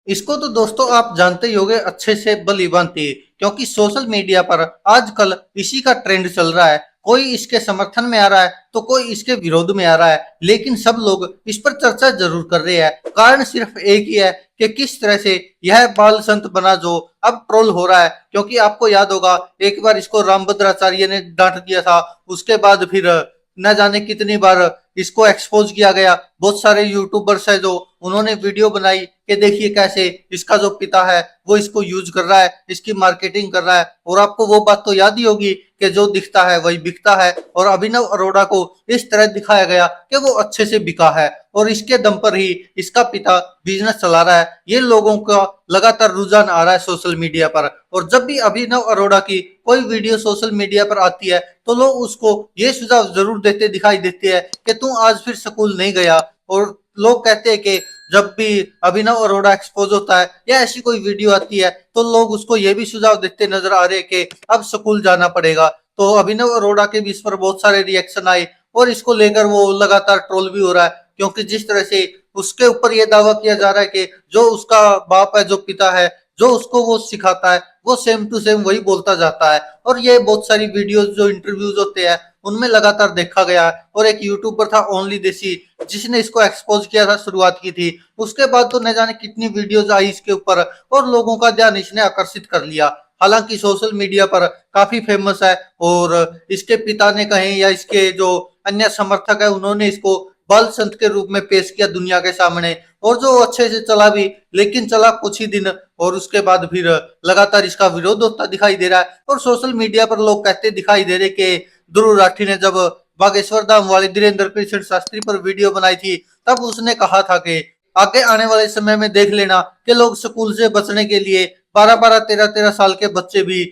इसको तो दोस्तों आप जानते ही होंगे अच्छे से भली भांति, क्योंकि सोशल मीडिया पर आजकल इसी का ट्रेंड चल रहा है। कोई इसके समर्थन में आ रहा है तो कोई इसके विरोध में आ रहा है, लेकिन सब लोग इस पर चर्चा जरूर कर रहे हैं। कारण सिर्फ एक ही है कि किस तरह से यह बाल संत बना जो अब ट्रोल हो रहा है। क्योंकि आपको याद होगा एक बार इसको रामभद्राचार्य ने डांट दिया था, उसके बाद फिर न जाने कितनी बार इसको एक्सपोज किया गया। बहुत सारे यूट्यूबर्स है जो उन्होंने वीडियो बनाई कि देखिए कैसे इसका जो पिता है वो इसको यूज कर रहा है, इसकी मार्केटिंग कर रहा है। और आपको वो बात तो याद ही होगी कि जो दिखता है वही बिकता है, और अभिनव अरोड़ा को इस तरह दिखाया गया कि वो अच्छे से बिका है और इसके दम पर ही इसका पिता बिजनेस चला रहा है। ये लोगों का लगातार रुझान आ रहा है सोशल मीडिया पर। और जब भी अभिनव अरोड़ा की कोई वीडियो सोशल मीडिया पर आती है तो लोग उसको ये सुझाव जरूर देते दिखाई देते हैं कि तू आज फिर स्कूल नहीं गया। और लोग कहते हैं कि जब भी अभिनव अरोड़ा एक्सपोज होता है या ऐसी कोई वीडियो आती है तो लोग उसको ये भी सुझाव देते नजर आ रहे हैं कि अब स्कूल जाना पड़ेगा। तो अभिनव अरोड़ा के भी इस पर बहुत सारे रिएक्शन आए और इसको लेकर वो लगातार ट्रोल भी हो रहा है। क्योंकि जिस तरह से उसके ऊपर यह दावा किया जा रहा है कि जो उसका बाप है, जो पिता है, जो उसको वो सिखाता है वो सेम टू सेम वही बोलता जाता है। और ये बहुत सारी वीडियोस जो इंटरव्यूज होते हैं उनमें लगातार देखा गया है। और एक यूट्यूबर था ओनली देसी, जिसने इसको एक्सपोज किया था, शुरुआत की थी। उसके बाद तो न जाने कितनी वीडियोस आई इसके ऊपर और लोगों का ध्यान इसने आकर्षित कर लिया। हालांकि सोशल मीडिया पर काफी फेमस है और इसके पिता ने कहे या इसके जो अन्य समर्थक है उन्होंने इसको बाल संत के रूप में पेश किया दुनिया के सामने। और जो अच्छे से चला भी, लेकिन चला कुछ ही दिन और उसके बाद फिर लगातार इसका विरोध होता दिखाई दे रहा है। और सोशल मीडिया पर लोग कहते दिखाई दे रहे कि ध्रुव राठी ने जब बागेश्वर धाम वाले धीरेन्द्र कृष्ण शास्त्री पर वीडियो बनाई थी तब उसने कहा था कि आगे आने वाले समय में देख लेना कि लोग स्कूल से बचने के लिए 12-12, 13-13 साल के बच्चे भी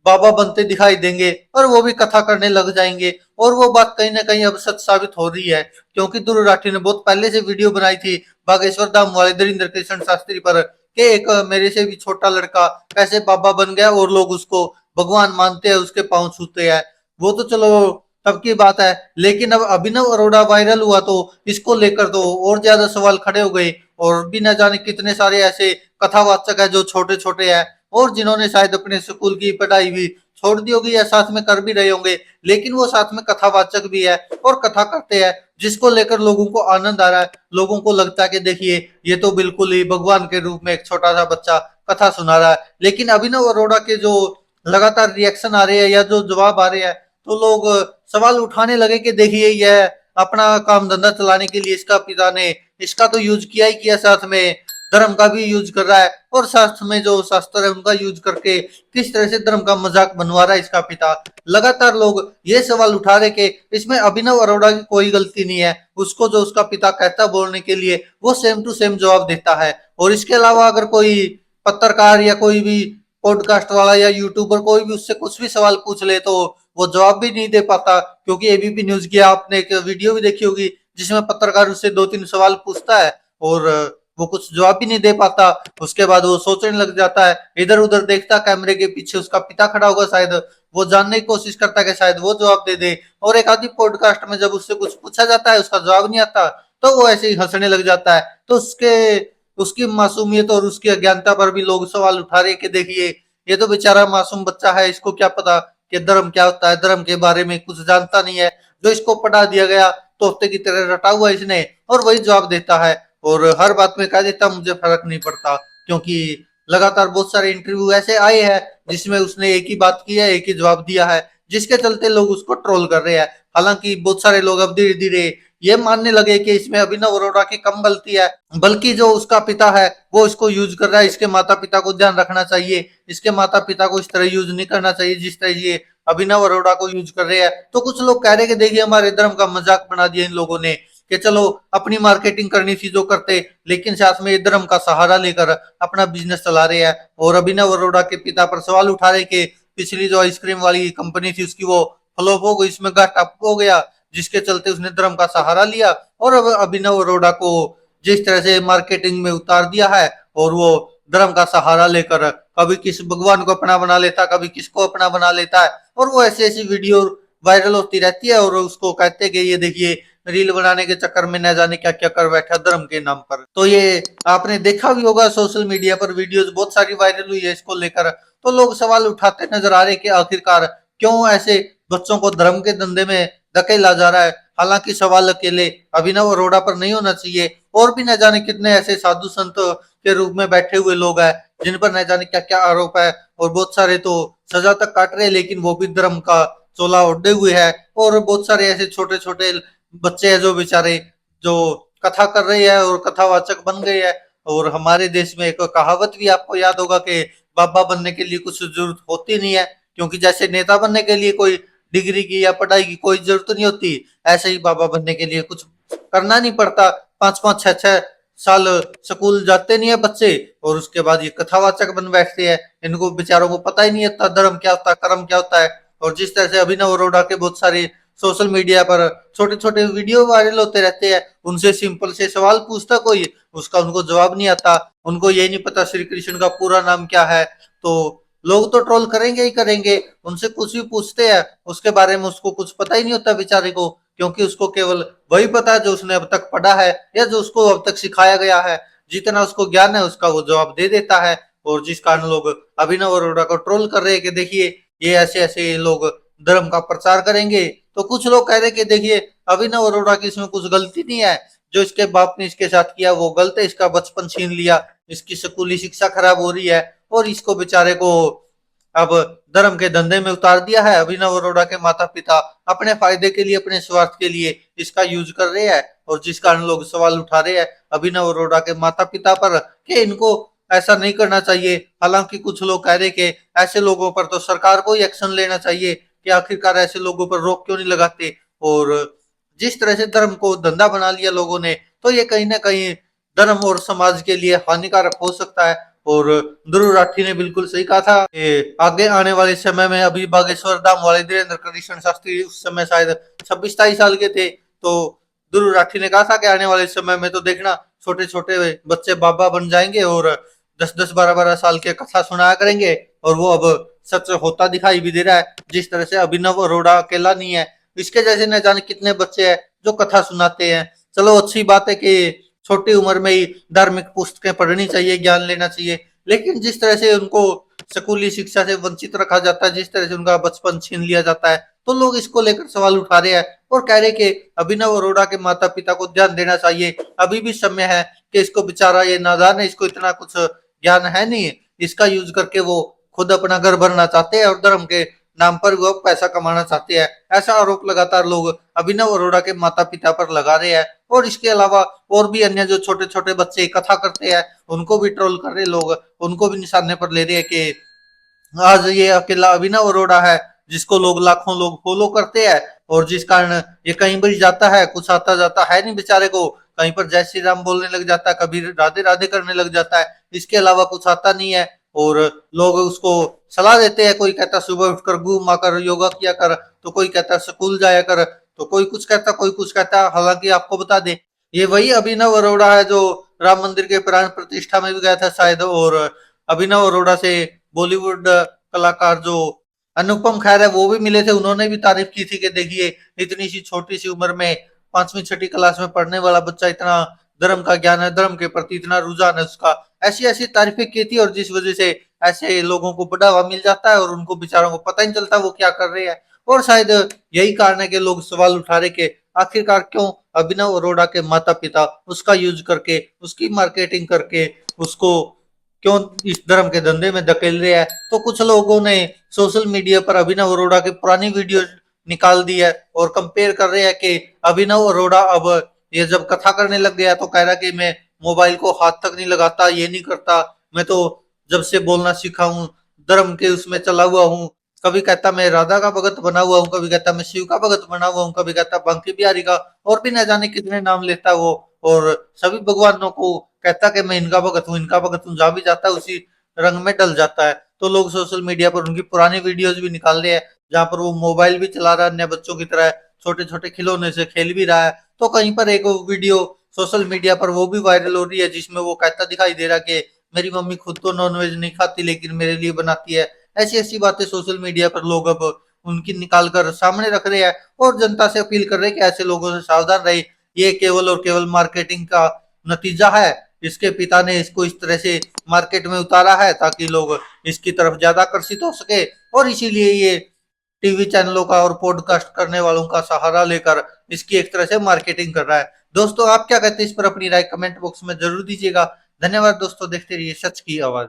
बाबा बनते दिखाई देंगे और वो भी कथा करने लग जाएंगे। और वो बात कहीं ना कहीं अब सच साबित हो रही है, क्योंकि ध्रुव राठी ने बहुत पहले से वीडियो बनाई थी बागेश्वर धाम वाले धीरेन्द्र कृष्ण शास्त्री पर कि एक मेरे से भी छोटा लड़का कैसे बाबा बन गया और लोग उसको भगवान मानते हैं, उसके पांव छूते हैं। वो तो चलो तब की बात है, लेकिन अब अभिनव अरोड़ा वायरल हुआ तो इसको लेकर तो और ज्यादा सवाल खड़े हो गए। और भी न जाने कितने सारे ऐसे कथावाचक है जो छोटे छोटे हैं और जिन्होंने शायद अपने स्कूल की पढ़ाई भी छोड़ दी होगी या साथ में कर भी रहे होंगे, लेकिन वो साथ में कथावाचक भी है और कथा करते हैं, जिसको लेकर लोगों को आनंद आ रहा है। लोगों को लगता है कि देखिए ये तो बिल्कुल ही भगवान के रूप में एक छोटा सा बच्चा कथा सुना रहा है। लेकिन अभिनव अरोड़ा के जो लगातार रिएक्शन आ रहे हैं या जो जवाब आ रहे हैं तो लोग सवाल उठाने लगे कि देखिए यह अपना काम धंधा चलाने के लिए इसका पिता ने इसका तो यूज किया ही किया, साथ में धर्म का भी यूज कर रहा है और साथ में जो शास्त्र है उनका यूज करके किस तरह से धर्म का मजाक बनवा रहा है इसका पिता। लगातार लोग ये सवाल उठा रहे कि इसमें अभिनव अरोड़ा की कोई गलती नहीं है, उसको जो उसका पिता कहता बोलने के लिए वो सेम टू सेम जवाब देता है। और इसके अलावा अगर कोई पत्रकार या कोई भी पॉडकास्ट वाला या यूट्यूबर कोई भी उससे कुछ भी सवाल पूछ ले तो वो जवाब भी नहीं दे पाता। क्योंकि एबीपी न्यूज की आपने एक वीडियो भी देखी होगी जिसमें पत्रकार उससे 2-3 सवाल पूछता है और वो कुछ जवाब भी नहीं दे पाता। उसके बाद वो सोचने लग जाता है, इधर उधर देखता, कैमरे के पीछे उसका पिता खड़ा होगा, शायद वो जानने की कोशिश करता है कि शायद वो जवाब दे दे। और एक आधी पॉडकास्ट में जब उससे कुछ पूछा जाता है उसका जवाब नहीं आता तो वो ऐसे ही हंसने लग जाता है। तो उसकी मासूमियत और उसकी अज्ञानता पर भी लोग सवाल उठा रहे कि देखिए ये तो बेचारा मासूम बच्चा है, इसको क्या पता कि धर्म क्या होता है, धर्म के बारे में कुछ जानता नहीं है। जो इसको पढ़ा दिया गया तोते की तरह रटा हुआ इसने और वही जवाब देता है और हर बात में कह देता मुझे फर्क नहीं पड़ता। क्योंकि लगातार बहुत सारे इंटरव्यू ऐसे आए हैं जिसमें उसने एक ही बात की है, एक ही जवाब दिया है, जिसके चलते लोग उसको ट्रोल कर रहे हैं। हालांकि बहुत सारे लोग अब धीरे धीरे ये मानने लगे कि इसमें अभिनव अरोड़ा की कम गलती है, बल्कि जो उसका पिता है वो इसको यूज कर रहा है। इसके माता पिता को ध्यान रखना चाहिए, इसके माता पिता को इस तरह यूज नहीं करना चाहिए जिस तरह ये अभिनव अरोड़ा को यूज कर रहे हैं। तो कुछ लोग कह रहे हैं कि देखिए हमारे धर्म का मजाक बना दिया इन लोगों ने कि चलो अपनी मार्केटिंग करनी थी जो करते, लेकिन साथ में धर्म का सहारा लेकर अपना बिजनेस चला रहे हैं। और अभिनव अरोड़ा के पिता पर सवाल उठा रहे कि पिछली जो आइसक्रीम वाली कंपनी थी उसकी वो फ्लॉप हो गई, इसमें घाटा हो गया, जिसके चलते उसने धर्म का सहारा लिया और अब अभिनव अरोड़ा को जिस तरह से मार्केटिंग में उतार दिया है और वो धर्म का सहारा लेकर कभी किस भगवान को अपना बना लेता, कभी किसको अपना बना लेता है। और वो ऐसी ऐसी वीडियो वायरल होती रहती है और उसको कहते हैं कि ये देखिए रील बनाने के चक्कर में न जाने क्या क्या कर बैठा धर्म के नाम पर। तो ये आपने देखा भी होगा, सोशल मीडिया पर वीडियोस बहुत सारी वायरल हुई है इसको लेकर। तो लोग सवाल उठाते नजर आ रहे कि आखिरकार क्यों ऐसे बच्चों को धर्म के धंधे में धकेला जा रहा है। हालांकि सवाल अकेले अभिनव अरोड़ा पर नहीं होना चाहिए, और भी न जाने कितने ऐसे साधु संत के रूप में बैठे हुए लोग हैं जिन पर न जाने क्या क्या आरोप है, और बहुत सारे तो सजा तक काट रहे हैं, लेकिन वो भी धर्म का चोला ओढ़े हुए है। और बहुत सारे ऐसे छोटे छोटे बच्चे हैं जो बेचारे जो कथा कर रहे हैं और कथावाचक बन गए हैं। और हमारे देश में एक कहावत भी आपको याद होगा कि बाबा बनने के लिए कुछ जरूरत होती नहीं है, क्योंकि जैसे नेता बनने के लिए कोई डिग्री की या पढ़ाई की कोई जरूरत नहीं होती, ऐसे ही बाबा बनने के लिए कुछ करना नहीं पड़ता। 5-5 6-6 साल स्कूल जाते नहीं है बच्चे, और उसके बाद ये कथावाचक बन बैठते हैं। इनको बेचारों को पता ही नहीं होता धर्म क्या होता है, कर्म क्या होता है। और जिस तरह से अभिनव अरोड़ा के बहुत सारे सोशल मीडिया पर छोटे छोटे वीडियो वायरल होते रहते हैं, उनसे सिंपल से सवाल पूछता कोई, उसका उनको जवाब नहीं आता। उनको ये नहीं पता श्री कृष्ण का पूरा नाम क्या है, तो लोग तो ट्रोल करेंगे ही करेंगे। उनसे कुछ भी पूछते हैं उसके बारे में, उसको कुछ पता ही नहीं होता बेचारे को, क्योंकि उसको केवल वही पता है जो उसने अब तक पढ़ा है या जो उसको अब तक सिखाया गया है। जितना उसको ज्ञान है उसका वो जवाब दे देता है। और जिस कारण लोग अभिनव अरोड़ा को ट्रोल कर रहे हैं कि देखिए ये ऐसे ऐसे लोग धर्म का प्रचार करेंगे। तो कुछ लोग कह रहे कि देखिए अभिनव अरोड़ा की इसमें कुछ गलती नहीं है, जो इसके बाप ने इसके साथ किया वो गलत है, इसका बचपन छीन लिया, इसकी स्कूली शिक्षा खराब हो रही है, और इसको बेचारे को अब धर्म के धंधे में उतार दिया है। अभिनव अरोड़ा के माता पिता अपने फायदे के लिए, अपने स्वार्थ के लिए इसका यूज कर रहे हैं, और जिस कारण लोग सवाल उठा रहे हैं अभिनव अरोड़ा के माता पिता पर कि इनको ऐसा नहीं करना चाहिए। हालांकि कुछ लोग कह रहे कि ऐसे लोगों पर तो सरकार को ही एक्शन लेना चाहिए कि आखिरकार ऐसे लोगों पर रोक क्यों नहीं लगाते। और जिस तरह से धर्म को धंधा बना लिया लोगों ने, तो ये कहीं ना कहीं धर्म और समाज के लिए हानिकारक हो सकता है। और ध्रुव राठी ने बिल्कुल सही कहा था कि आगे आने वाले समय में, अभी बागेश्वर धाम वाले धीरेन्द्र कृष्ण शास्त्री उस समय शायद 26-27 साल के थे, तो ध्रुव राठी ने कहा था कि आने वाले समय में तो देखना छोटे छोटे बच्चे बाबा बन जाएंगे और 10-10 12-12 साल के कथा सुनाया करेंगे। और वो अब सच होता दिखाई भी दे रहा है। जिस तरह से अभिनव अरोड़ा अकेला नहीं है, इसके जैसे न जाने कितने बच्चे हैं जो कथा सुनाते हैं। चलो अच्छी बात है कि छोटी उम्र में ही धार्मिक पुस्तकें पढ़नी चाहिए, ज्ञान लेना चाहिए, लेकिन जिस तरह से उनको स्कूली शिक्षा से वंचित रखा जाता है, जिस तरह से उनका बचपन छीन लिया जाता है, तो लोग इसको लेकर सवाल उठा रहे हैं और कह रहे कि अभिनव अरोड़ा के माता पिता को ध्यान देना चाहिए। अभी भी समय है कि इसको बेचारा ये नादान है, इसको इतना कुछ ज्ञान है नहीं, इसका यूज करके वो खुद अपना घर भरना चाहते हैं और धर्म के नाम पर वो पैसा कमाना चाहते हैं। ऐसा आरोप लगातार लोग अभिनव अरोड़ा के माता पिता पर लगा रहे हैं। और इसके अलावा और भी अन्य जो छोटे छोटे बच्चे कथा करते हैं उनको भी ट्रोल कर रहे लोग, उनको भी निशाने पर ले रहे हैं कि आज ये अकेला अभिनव अरोड़ा है जिसको लोग लाखों लोग फॉलो करते हैं, और जिस कारण ये कहीं भी जाता है कुछ आता जाता है नहीं बेचारे को। कहीं पर जय श्री राम बोलने लग जाता है, कभी राधे राधे करने लग जाता है, इसके अलावा कुछ आता नहीं है। और लोग उसको सलाह देते हैं, कोई कहता सुबह उठकर घूमा कर, योगा किया कर, तो कोई कहता स्कूल जाया कर, तो कोई कुछ कहता कोई कुछ कहता। हालांकि आपको बता दे ये वही अभिनव अरोड़ा है जो राम मंदिर के प्राण प्रतिष्ठा में भी गया था शायद। और अभिनव अरोड़ा से बॉलीवुड कलाकार जो अनुपम खेर है वो भी मिले थे, उन्होंने भी तारीफ की थी कि देखिए इतनी सी छोटी सी उम्र में 5वीं 6ठी क्लास में पढ़ने वाला बच्चा इतना धर्म का ज्ञान है, धर्म के प्रति इतना रुझान है उसका, ऐसी ऐसी तारीफें की थी। और जिस वजह से ऐसे लोगों को बढ़ावा मिल जाता है और उनको बेचारों को पता ही नहीं चलता वो क्या कर रहे हैं। और शायद यही कारण है कि लोग सवाल उठा रहे कि आखिरकार क्यों अभिनव अरोड़ा के माता पिता उसका यूज करके, उसकी मार्केटिंग करके उसको क्यों इस धर्म के धंधे में धकेल रहे हैं। तो कुछ लोगों ने सोशल मीडिया पर अभिनव अरोड़ा की पुरानी वीडियो निकाल दी है और कंपेयर कर रहे हैं कि अभिनव अरोड़ा अब ये जब कथा करने लग गया तो कह रहा कि मैं मोबाइल को हाथ तक नहीं लगाता, ये नहीं करता, मैं तो जब से बोलना सीखा हूँ धर्म के उसमें चला हुआ हूँ। कभी कहता मैं राधा का भगत बना हुआ हूँ, कभी कहता मैं शिव का भगत बना हुआ हूँ, कभी कहता बंकी बिहारी का, और भी न जाने कितने नाम लेता है वो। और सभी भगवानों को कहता कि मैं इनका भगत हूँ, इनका भगत हूँ, जहां भी जाता है उसी रंग में डल जाता है। तो लोग सोशल मीडिया पर उनकी पुरानी वीडियोज भी निकाल रहे हैं जहां पर वो मोबाइल भी चला रहा है, अन्य बच्चों की तरह छोटे छोटे खिलौने से खेल भी रहा है। तो कहीं पर एक वीडियो सोशल मीडिया पर वो भी वायरल हो रही है जिसमें वो कहता दिखाई दे रहा कि मेरी मम्मी खुद तो नॉनवेज नहीं खाती लेकिन मेरे लिए बनाती है। ऐसी ऐसी बातें सोशल मीडिया पर लोग अब उनकी निकाल कर सामने रख रहे हैं और जनता से अपील कर रहे हैं कि ऐसे लोगों से सावधान रहे। ये केवल और केवल मार्केटिंग का नतीजा है। इसके पिता ने इसको इस तरह से मार्केट में उतारा है ताकि लोग इसकी तरफ ज्यादा आकर्षित हो सके, और इसीलिए ये टीवी चैनलों का और पॉडकास्ट करने वालों का सहारा लेकर इसकी एक तरह से मार्केटिंग कर रहा है। दोस्तों, आप क्या कहते हैं इस पर अपनी राय कमेंट बॉक्स में जरूर दीजिएगा। धन्यवाद दोस्तों, देखते रहिए सच की आवाज।